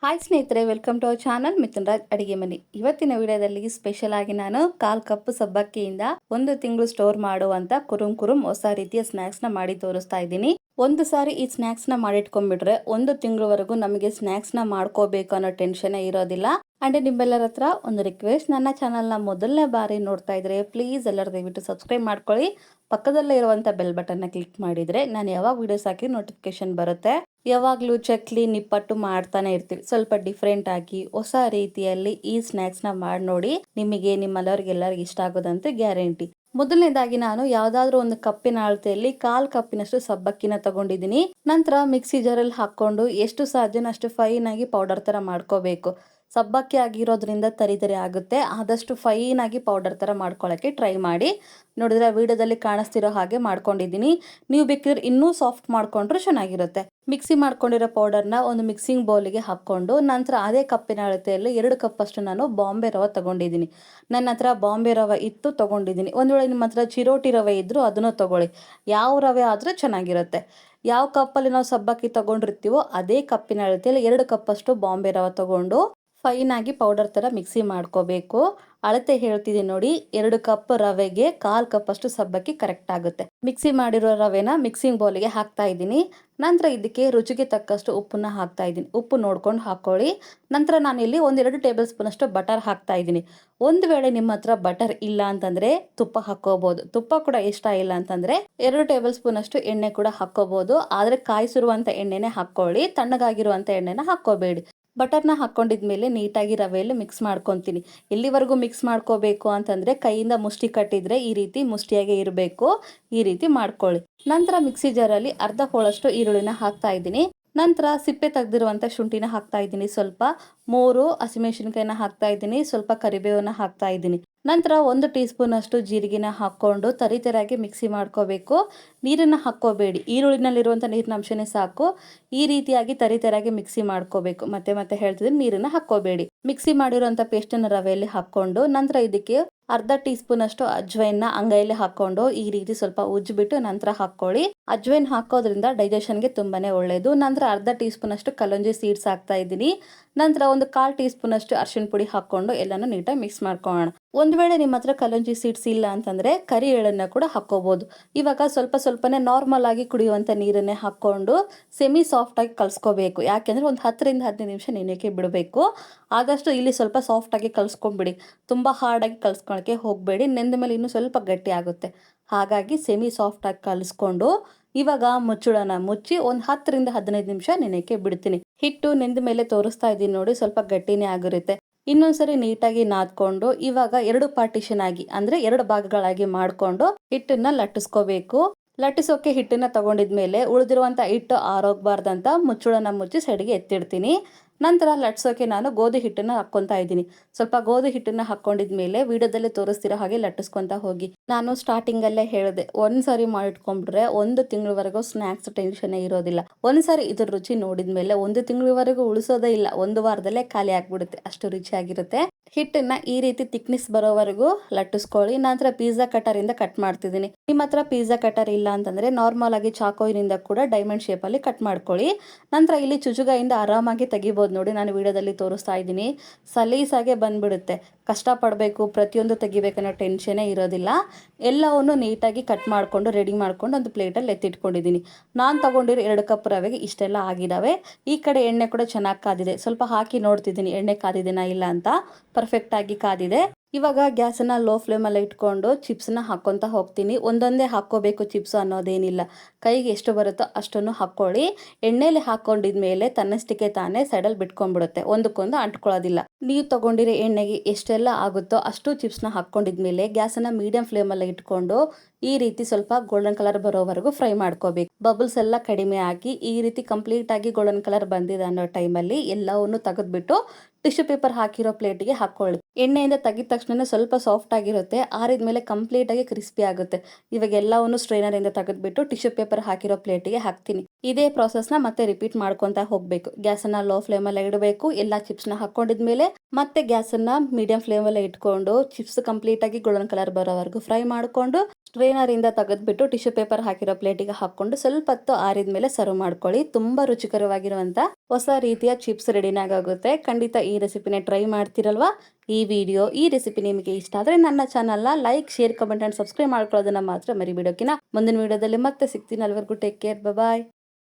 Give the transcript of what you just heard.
Hi ಸ್ನೇಹಿತರೆ, welcome to our channel Mithun Raj ಅಡಿಗೆ ಮನೆ. ಇವತ್ತಿನ ವಿಡಿಯೋದಲ್ಲಿ ಸ್ಪೆಷಲ್ ಆಗಿ ನಾನು 1/4 ಕಪ್ ಸಬ್ಬಕ್ಕಿಯಿಂದ 1 ತಿಂಗಳು ಸ್ಟೋರ್ ಮಾಡುವಂತ ಕುರುಮ್ ಹೊಸ ರೀತಿಯ ಸ್ನಾಕ್ಸ್ ನ ಮಾಡಿ ತೋರಿಸ್ತಾ ಇದ್ದೀನಿ. ಒಂದು ಸಾರಿ ಈ ಸ್ನಾಕ್ಸ್ ನ ಮಾಡಿಟ್ಕೊಂಡ್ಬಿಟ್ರೆ 1 ತಿಂಗಳವರೆಗೂ ನಮಗೆ ಸ್ನಾಕ್ಸ್ ನ ಮಾಡ್ಕೋಬೇಕು ಅನ್ನೋ ಟೆನ್ಷನ್ ಇರೋದಿಲ್ಲ. ಅಂಡ್ ನಿಮ್ಮೆಲ್ಲರ ಹತ್ರ ಒಂದು ರಿಕ್ವೆಸ್ಟ್, ನನ್ನ ಚಾನಲ್ ನ ಮೊದಲನೇ ಬಾರಿ ನೋಡ್ತಾ ಇದ್ರೆ ಪ್ಲೀಸ್ ಎಲ್ಲರೂ ದಯವಿಟ್ಟು ಸಬ್ಸ್ಕ್ರೈಬ್ ಮಾಡ್ಕೊಳ್ಳಿ. ಪಕ್ಕದಲ್ಲೇ ಇರುವಂತ ಬೆಲ್ ಬಟನ್ ನ ಕ್ಲಿಕ್ ಮಾಡಿದ್ರೆ ನಾನು ಯಾವಾಗ ವಿಡಿಯೋಸ್ ಹಾಕಿ ನೋಟಿಫಿಕೇಶನ್ ಬರುತ್ತೆ. ಯಾವಾಗಲೂ ಚಕ್ಲಿ ನಿಪ್ಪಟ್ಟು ಮಾಡ್ತಾನೆ ಇರ್ತೀವಿ. ಸ್ವಲ್ಪ ಡಿಫ್ರೆಂಟ್ ಆಗಿ ಹೊಸ ರೀತಿಯಲ್ಲಿ ಈ ಸ್ನಾಕ್ಸ್ ನ ಮಾಡಿ ನೋಡಿ, ನಿಮಗೆ ನಿಮ್ಮೆಲ್ಲರಿಗೆಲ್ಲರಿಗೂ ಇಷ್ಟ ಆಗೋದಂತೂ ಗ್ಯಾರಂಟಿ. ಮೊದಲನೇದಾಗಿ ನಾನು ಯಾವ್ದಾದ್ರು ಒಂದು ಕಪ್ಪಿನ ಅಳತೆಯಲ್ಲಿ 1/4 ಕಪ್ಪಿನಷ್ಟು ಸಬ್ಬಕ್ಕಿನ ತಗೊಂಡಿದ್ದೀನಿ. ನಂತರ ಮಿಕ್ಸಿ ಜಾರಲ್ಲಿ ಹಾಕೊಂಡು ಎಷ್ಟು ಸಾಧ್ಯನೋ ಅಷ್ಟು ಫೈನ್ ಆಗಿ ಪೌಡರ್ ತರ ಮಾಡ್ಕೋಬೇಕು. ಸಬ್ಬಕ್ಕಿ ಆಗಿರೋದ್ರಿಂದ ತರಿ ಆಗುತ್ತೆ. ಆದಷ್ಟು ಫೈನ್ ಆಗಿ ಪೌಡರ್ ತರ ಮಾಡ್ಕೊಳ್ಳೋಕೆ ಟ್ರೈ ಮಾಡಿ. ನೋಡಿದ್ರೆ ವಿಡಿಯೋದಲ್ಲಿ ಕಾಣಿಸ್ತಿರೋ ಹಾಗೆ ಮಾಡ್ಕೊಂಡಿದ್ದೀನಿ. ನೀವು ಬೇಕಿದ್ರೆ ಇನ್ನೂ ಸಾಫ್ಟ್ ಮಾಡ್ಕೊಂಡ್ರು ಚೆನ್ನಾಗಿರುತ್ತೆ. ಮಿಕ್ಸಿ ಮಾಡ್ಕೊಂಡಿರೋ ಪೌಡರ್ನ ಒಂದು ಮಿಕ್ಸಿಂಗ್ ಬೌಲಿಗೆ ಹಾಕೊಂಡು ನಂತರ ಅದೇ ಕಪ್ಪಿನ ಅಳತೆಯಲ್ಲಿ 2 ಕಪ್ ಅಷ್ಟು ನಾನು ಬಾಂಬೆ ರವೆ ತಗೊಂಡಿದ್ದೀನಿ. ನನ್ನ ಹತ್ರ ಬಾಂಬೆ ರವೆ ಇತ್ತು ತಗೊಂಡಿದ್ದೀನಿ. ಒಂದು ವೇಳೆ ನಿಮ್ಮ ಹತ್ರ ಚಿರೋಟಿ ರವೆ ಇದ್ರೂ ಅದನ್ನು ತಗೊಳ್ಳಿ. ಯಾವ ರವೆ ಆದರೂ ಚೆನ್ನಾಗಿರುತ್ತೆ. ಯಾವ ಕಪ್ಪಲ್ಲಿ ನಾವು ಸಬ್ಬಕ್ಕಿ ತಗೊಂಡಿರ್ತೀವೋ ಅದೇ ಕಪ್ಪಿನ ಅಳತೆಯಲ್ಲಿ 2 ಕಪ್ ಅಷ್ಟು ಬಾಂಬೆ ರವೆ ತಗೊಂಡು ಫೈನ್ ಆಗಿ ಪೌಡರ್ ತರ ಮಿಕ್ಸಿ ಮಾಡ್ಕೋಬೇಕು. ಅಳತೆ ಹೇಳ್ತಿದ್ದೀನಿ ನೋಡಿ, 2 ಕಪ್ ರವೆಗೆ 1/4 ಕಪ್ ಅಷ್ಟು ಸಬ್ಬಕ್ಕಿ ಕರೆಕ್ಟ್ ಆಗುತ್ತೆ. ಮಿಕ್ಸಿ ಮಾಡಿರೋ ರವೆನ ಮಿಕ್ಸಿಂಗ್ ಬೌಲಿಗೆ ಹಾಕ್ತಾ ಇದ್ದೀನಿ. ನಂತರ ಇದಕ್ಕೆ ರುಚಿಗೆ ತಕ್ಕಷ್ಟು ಉಪ್ಪನ್ನ ಹಾಕ್ತಾ ಇದ್ದೀನಿ. ಉಪ್ಪು ನೋಡ್ಕೊಂಡು ಹಾಕೊಳ್ಳಿ. ನಂತರ ನಾನಿಲ್ಲಿ 1-2 ಟೇಬಲ್ ಸ್ಪೂನ್ ಅಷ್ಟು ಬಟರ್ ಹಾಕ್ತಾ ಇದ್ದೀನಿ. ಒಂದು ವೇಳೆ ನಿಮ್ಮ ಹತ್ರ ಬಟರ್ ಇಲ್ಲ ಅಂತಂದ್ರೆ ತುಪ್ಪ ಹಾಕೋಬಹುದು. ತುಪ್ಪ ಕೂಡ ಇಷ್ಟ ಇಲ್ಲ ಅಂತಂದ್ರೆ 2 ಟೇಬಲ್ ಸ್ಪೂನ್ ಅಷ್ಟು ಎಣ್ಣೆ ಕೂಡ ಹಾಕೋಬಹುದು. ಆದ್ರೆ ಕಾಯಿಸಿರುವಂತ ಎಣ್ಣೆನೆ ಹಾಕೊಳ್ಳಿ, ತಣ್ಣಗಾಗಿರುವಂತ ಎಣ್ಣೆನ ಹಾಕೋಬೇಡಿ. ಬಟರ್ನ ಹಾಕೊಂಡಿದ್ಮೇಲೆ ನೀಟಾಗಿ ರವೆಯಲ್ಲಿ ಮಿಕ್ಸ್ ಮಾಡ್ಕೊತೀನಿ. ಎಲ್ಲಿವರೆಗೂ ಮಿಕ್ಸ್ ಮಾಡ್ಕೋಬೇಕು ಅಂತಂದ್ರೆ ಕೈಯಿಂದ ಮುಷ್ಟಿ ಕಟ್ಟಿದ್ರೆ ಈ ರೀತಿ ಮುಷ್ಟಿಯಾಗೆ ಇರಬೇಕು. ಈ ರೀತಿ ಮಾಡ್ಕೊಳ್ಳಿ. ನಂತರ ಮಿಕ್ಸಿ ಜಾರಲ್ಲಿ ಅರ್ಧ ಹೋಳಷ್ಟು ಈರುಳ್ಳಿನ ಹಾಕ್ತಾ ಇದ್ದೀನಿ. ನಂತರ ಸಿಪ್ಪೆ ತೆಗೆದಿರುವಂತ ಶುಂಠಿನ ಹಾಕ್ತಾ ಇದ್ದೀನಿ. ಸ್ವಲ್ಪ 3 ಹಸಿಮೆಣಸಿನಕಾಯಿನ ಹಾಕ್ತಾ ಇದ್ದೀನಿ. ಸ್ವಲ್ಪ ಕರಿಬೇವನ್ನ ಹಾಕ್ತಾ ಇದ್ದೀನಿ. ನಂತರ 1 ಟೀ ಸ್ಪೂನ್ ಅಷ್ಟು ಜೀರಿಗೆನ ಹಾಕೊಂಡು ತರಿತರಾಗಿ ಮಿಕ್ಸಿ ಮಾಡ್ಕೋಬೇಕು. ನೀರನ್ನ ಹಾಕೋಬೇಡಿ, ಈರುಳ್ಳಿನಲ್ಲಿರುವಂಥ ನೀರಿನ ಅಂಶನೇ ಸಾಕು. ಈ ರೀತಿಯಾಗಿ ತರಿತರಾಗಿ ಮಿಕ್ಸಿ ಮಾಡ್ಕೋಬೇಕು. ಮತ್ತೆ ಹೇಳ್ತಿದ್ದೀನಿ, ನೀರನ್ನ ಹಾಕೋಬೇಡಿ. ಮಿಕ್ಸಿ ಮಾಡಿರುವಂಥ ಪೇಸ್ಟನ್ನು ರವೆಯಲ್ಲಿ ಹಾಕೊಂಡು ನಂತರ ಇದಕ್ಕೆ ಅರ್ಧ ಟೀ ಸ್ಪೂನ್ ಅಷ್ಟು ಅಜ್ವೈನ್ನ ಅಂಗೈಯಲ್ಲಿ ಹಾಕೊಂಡು ಈ ರೀತಿ ಸ್ವಲ್ಪ ಉಜ್ಜಿಬಿಟ್ಟು ನಂತರ ಹಾಕೊಳ್ಳಿ. ಅಜ್ವೈನ್ ಹಾಕೋದ್ರಿಂದ ಡೈಜೆಷನ್ಗೆ ತುಂಬಾನೇ ಒಳ್ಳೆಯದು. ನಂತರ ಅರ್ಧ ಟೀ ಸ್ಪೂನ್ ಅಷ್ಟು ಕಲಂಜಿ ಸೀಡ್ಸ್ ಹಾಕ್ತಾ ಇದ್ದೀನಿ. ನಂತರ 1/4 ಟೀ ಸ್ಪೂನ್ ಅಷ್ಟು ಅರಿಶಿನ ಪುಡಿ ಹಾಕೊಂಡು ಎಲ್ಲಾನು ನೀಟಾಗಿ ಮಿಕ್ಸ್ ಮಾಡ್ಕೊಳ್ಳೋಣ. ಒಂದು ವೇಳೆ ನಿಮ್ಮ ಹತ್ರ ಕಲಂಜಿ ಸೀಡ್ಸ್ ಇಲ್ಲ ಅಂತಂದ್ರೆ ಕರಿ ಎಳ್ಳನ್ನ ಕೂಡ ಹಾಕೋಬಹುದು. ಇವಾಗ ಸ್ವಲ್ಪನೇ ನಾರ್ಮಲ್ ಆಗಿ ಕುಡಿಯುವಂತ ನೀರನ್ನೇ ಹಾಕೊಂಡು ಸೆಮಿ ಸಾಫ್ಟ್ ಆಗಿ ಕಲ್ಸ್ಕೋಬೇಕು. ಯಾಕೆಂದ್ರೆ ಒಂದು 10-15 ನಿಮಿಷ ನೆನೆಯಕ್ಕೆ ಬಿಡಬೇಕು. ಆದಷ್ಟು ಇಲ್ಲಿ ಸ್ವಲ್ಪ ಸಾಫ್ಟ್ ಆಗಿ ಕಲ್ಸ್ಕೊಂಡ್ಬಿಡಿ. ತುಂಬಾ ಹಾರ್ಡ್ ಆಗಿ ಕಲ್ಸ್ಕೊಳಕ್ಕೆ ಹೋಗಬೇಡಿ. ನೆಂದ ಮೇಲೆ ಇನ್ನೂ ಸ್ವಲ್ಪ ಗಟ್ಟಿ ಆಗುತ್ತೆ. ಹಾಗಾಗಿ ಸೆಮಿ ಸಾಫ್ಟ್ ಆಗಿ ಕಲಿಸ್ಕೊಂಡು ಇವಾಗ ಮುಚ್ಚಳನ ಮುಚ್ಚಿ ಒಂದು 10-15 ನಿಮಿಷ ನೆನೆಯಕ್ಕೆ ಬಿಡ್ತೀನಿ. ಹಿಟ್ಟು ನೆಂದ ಮೇಲೆ ತೋರಿಸ್ತಾ ಇದ್ದೀನಿ ನೋಡಿ, ಸ್ವಲ್ಪ ಗಟ್ಟಿನೇ ಆಗಿರುತ್ತೆ. ಇನ್ನೊಂದ್ಸರಿ ನೀಟಾಗಿ ನಾದ್ಕೊಂಡು ಇವಾಗ 2 ಪಾರ್ಟಿಷನ್ ಆಗಿ ಅಂದ್ರೆ 2 ಭಾಗಗಳಾಗಿ ಮಾಡ್ಕೊಂಡು ಹಿಟ್ಟನ್ನ ಲಟ್ಟಿಸ್ಕೋಬೇಕು. ಲಟ್ಟಿಸೋಕೆ ಹಿಟ್ಟನ್ನ ತಗೊಂಡಿದ್ಮೇಲೆ ಉಳಿದಿರುವಂತ ಹಿಟ್ಟು ಆರೋಗ್ಬಾರ್ದಂತ ಮುಚ್ಚಳನ ಮುಚ್ಚಿ ಸೈಡ್ಗೆ ಎತ್ತಿಡ್ತೀನಿ. ನಂತರ ಲಟ್ಸೋಕೆ ನಾನು ಗೋಧಿ ಹಿಟ್ಟನ್ನ ಹಾಕ್ಕೊಂತಾ ಇದ್ದೀನಿ. ಸ್ವಲ್ಪ ಗೋಧಿ ಹಿಟ್ಟನ್ನ ಹಾಕೊಂಡಿದ್ಮೇಲೆ ವಿಡಿಯೋದಲ್ಲಿ ತೋರಿಸ್ತಿರೋ ಹಾಗೆ ಲಟ್ಟಿಸ್ಕೊಂತ ಹೋಗಿ. ನಾನು ಸ್ಟಾರ್ಟಿಂಗ್ ಅಲ್ಲೇ ಹೇಳಿದೆ, ಒಂದ್ಸರಿ ಮಾಡಿಟ್ಕೊಂಡ್ಬಿಟ್ರೆ 1 ತಿಂಗಳವರೆಗೂ ಸ್ನಾಕ್ಸ್ ಟೆನ್ಷನ್ ಇರೋದಿಲ್ಲ. ಒಂದ್ಸರಿ ಇದ್ರ ರುಚಿ ನೋಡಿದ್ಮೇಲೆ 1 ತಿಂಗಳವರೆಗೂ ಉಳಿಸೋದೇ ಇಲ್ಲ, 1 ವಾರದಲ್ಲೇ ಖಾಲಿ ಆಗ್ಬಿಡುತ್ತೆ. ಅಷ್ಟು ರುಚಿಯಾಗಿರುತ್ತೆ. ಹಿಟ್ಟನ್ನ ಈ ರೀತಿ ತಿಕ್ನೆಸ್ ಬರೋವರೆಗೂ ಲಟ್ಟಿಸ್ಕೊಳ್ಳಿ. ನಂತರ ಪಿಜ್ಜಾ ಕಟರ್ ಇಂದ ಕಟ್ ಮಾಡ್ತಿದ್ದೀನಿ. ನಿಮ್ಮ ಹತ್ರ ಪಿಜ್ಜಾ ಕಟರ್ ಇಲ್ಲ ಅಂತಂದ್ರೆ ನಾರ್ಮಲ್ ಆಗಿ ಚಾಕೋಯಿಂದ ಕೂಡ ಡೈಮಂಡ್ ಶೇಪ್ ಅಲ್ಲಿ ಕಟ್ ಮಾಡ್ಕೊಳ್ಳಿ. ನಂತರ ಇಲ್ಲಿ ಚುಚುಗಾಯಿಂದ ಆರಾಮಾಗಿ ತೆಗಿಬಹುದು. ನೋಡಿ, ನಾನು ವಿಡಿಯೋದಲ್ಲಿ ತೋರಿಸ್ತಾ ಇದ್ದೀನಿ. ಸಲೀಸಾಗೆ ಬಂದ್ಬಿಡುತ್ತೆ. ಕಷ್ಟ ಪಡಬೇಕು, ಪ್ರತಿಯೊಂದು ತೆಗಿಬೇಕನ್ನೋ ಟೆನ್ಷನೇ ಇರೋದಿಲ್ಲ. ಎಲ್ಲವನ್ನು ನೀಟಾಗಿ ಕಟ್ ಮಾಡ್ಕೊಂಡು ರೆಡಿ ಮಾಡ್ಕೊಂಡು ಒಂದು ಪ್ಲೇಟಲ್ಲಿ ಎತ್ತಿಟ್ಕೊಂಡಿದ್ದೀನಿ. ನಾನು ತಗೊಂಡಿರೋ 2 ಕಪ್ ರವೆಗೆ ಇಷ್ಟೆಲ್ಲ ಆಗಿದಾವೆ. ಈ ಕಡೆ ಎಣ್ಣೆ ಕೂಡ ಚೆನ್ನಾಗಿ ಕಾದಿದೆ. ಸ್ವಲ್ಪ ಹಾಕಿ ನೋಡ್ತಿದ್ದೀನಿ ಎಣ್ಣೆ ಕಾದಿದೆನಾ ಇಲ್ಲ ಅಂತ. ಪರ್ಫೆಕ್ಟ್ ಆಗಿ ಕಾದಿದೆ. ಇವಾಗ ಗ್ಯಾಸನ್ನ ಲೋ ಫ್ಲೇಮಲ್ಲಿ ಇಟ್ಕೊಂಡು ಚಿಪ್ಸ್ನ ಹಾಕ್ಕೊಂತ ಹೋಗ್ತೀನಿ. ಒಂದೊಂದೇ ಹಾಕ್ಕೋಬೇಕು ಚಿಪ್ಸ್ ಅನ್ನೋದೇನಿಲ್ಲ. ಕೈಗೆ ಎಷ್ಟು ಬರುತ್ತೋ ಅಷ್ಟನ್ನು ಹಾಕ್ಕೊಳ್ಳಿ. ಎಣ್ಣೆಲಿ ಹಾಕೊಂಡಿದ್ಮೇಲೆ ತನ್ನಷ್ಟಕ್ಕೆ ತಾನೇ ಸೈಡಲ್ಲಿ ಬಿಟ್ಕೊಂಡ್ಬಿಡುತ್ತೆ, ಒಂದಕ್ಕೊಂದು ಅಂಟ್ಕೊಳ್ಳೋದಿಲ್ಲ. ನೀವು ತಗೊಂಡಿರೋ ಎಣ್ಣೆಗೆ ಎಷ್ಟೆಲ್ಲ ಆಗುತ್ತೋ ಅಷ್ಟು ಚಿಪ್ಸ್ನ ಹಾಕ್ಕೊಂಡಿದ್ಮೇಲೆ ಗ್ಯಾಸನ್ನ ಮೀಡಿಯಂ ಫ್ಲೇಮಲ್ಲಿ ಇಟ್ಕೊಂಡು ಈ ರೀತಿ ಸ್ವಲ್ಪ ಗೋಲ್ಡನ್ ಕಲರ್ ಬರೋವರೆಗೂ ಫ್ರೈ ಮಾಡ್ಕೋಬೇಕು. ಬಬಲ್ಸ್ ಎಲ್ಲ ಕಡಿಮೆ ಆಗಿ ಈ ರೀತಿ ಕಂಪ್ಲೀಟ್ ಆಗಿ ಗೋಲ್ಡನ್ ಕಲರ್ ಬಂದಿದೆ ಅನ್ನೋ ಟೈಮಲ್ಲಿ ಎಲ್ಲವನ್ನು ತೆಗೆದ್ಬಿಟ್ಟು ಟಿಶ್ಯೂ ಪೇಪರ್ ಹಾಕಿರೋ ಪ್ಲೇಟ್ಗೆ ಹಾಕೊಳ್ಳಿ. ಎಣ್ಣೆಯಿಂದ ತೆಗಿದ ತಕ್ಷಣ ಸ್ವಲ್ಪ ಸಾಫ್ಟ್ ಆಗಿರುತ್ತೆ. ಆರಿದ್ಮೇಲೆ ಕಂಪ್ಲೀಟ್ ಆಗಿ ಕ್ರಿಸ್ಪಿ ಆಗುತ್ತೆ. ಇವಾಗ ಎಲ್ಲವನ್ನು ಸ್ಟ್ರೈನರ್ ಇಂದ ತೆಗೆದ್ಬಿಟ್ಟು ಟಿಶ್ಯೂ ಪೇಪರ್ ಹಾಕಿರೋ ಪ್ಲೇಟಿಗೆ ಹಾಕ್ತೀನಿ. ಇದೇ ಪ್ರಾಸೆಸ್ನ ಮತ್ತೆ ರಿಪೀಟ್ ಮಾಡ್ಕೊಂತ ಹೋಗ್ಬೇಕು. ಗ್ಯಾಸನ್ನ ಲೋ ಫ್ಲೇಮಲ್ಲಿ ಇಡಬೇಕು. ಎಲ್ಲಾ ಚಿಪ್ಸ್ನ ಹಾಕೊಂಡಿದ್ಮೇಲೆ ಮತ್ತೆ ಗ್ಯಾಸನ್ನ ಮೀಡಿಯಂ ಫ್ಲೇಮಲ್ಲಿ ಇಟ್ಕೊಂಡು ಚಿಪ್ಸ್ ಕಂಪ್ಲೀಟ್ ಆಗಿ ಗೋಲ್ಡನ್ ಕಲರ್ ಬರೋವರೆಗೂ ಫ್ರೈ ಮಾಡ್ಕೊಂಡು ಸ್ಟ್ರೈನರ್ ಇಂದ ತೆಗೆದ್ಬಿಟ್ಟು ಟಿಶ್ಯೂ ಪೇಪರ್ ಹಾಕಿರೋ ಪ್ಲೇಟಿಗೆ ಹಾಕೊಂಡು ಸ್ವಲ್ಪ ಹೊತ್ತು ಆರಿದ ಮೇಲೆ ಸರ್ವ್ ಮಾಡ್ಕೊಳ್ಳಿ. ತುಂಬಾ ರುಚಿಕರವಾಗಿರುವಂತ ಹೊಸ ರೀತಿಯ ಚಿಪ್ಸ್ ರೆಡಿನಾಗುತ್ತೆ. ಖಂಡಿತ ಈ ರೆಸಿಪಿನೇ ಟ್ರೈ ಮಾಡ್ತಿರಲ್ವಾ? ಈ ರೆಸಿಪಿ ನಿಮಗೆ ಇಷ್ಟ ಆದ್ರೆ ನನ್ನ ಚಾನಲ್ನ like, share, comment and subscribe ಮಾಡ್ಕೊಳ್ಳೋದನ್ನ ಮಾತ್ರ ಮರಿಬಿಡೋಕಿನ. ಮುಂದಿನ ವಿಡಿಯೋದಲ್ಲಿ ಮತ್ತೆ ಸಿಗ್ತೀನಿ. ಅಲ್ಲಿವರೆಗೂ ಟೇಕ್ ಕೇರ್, ಬಾಯ್.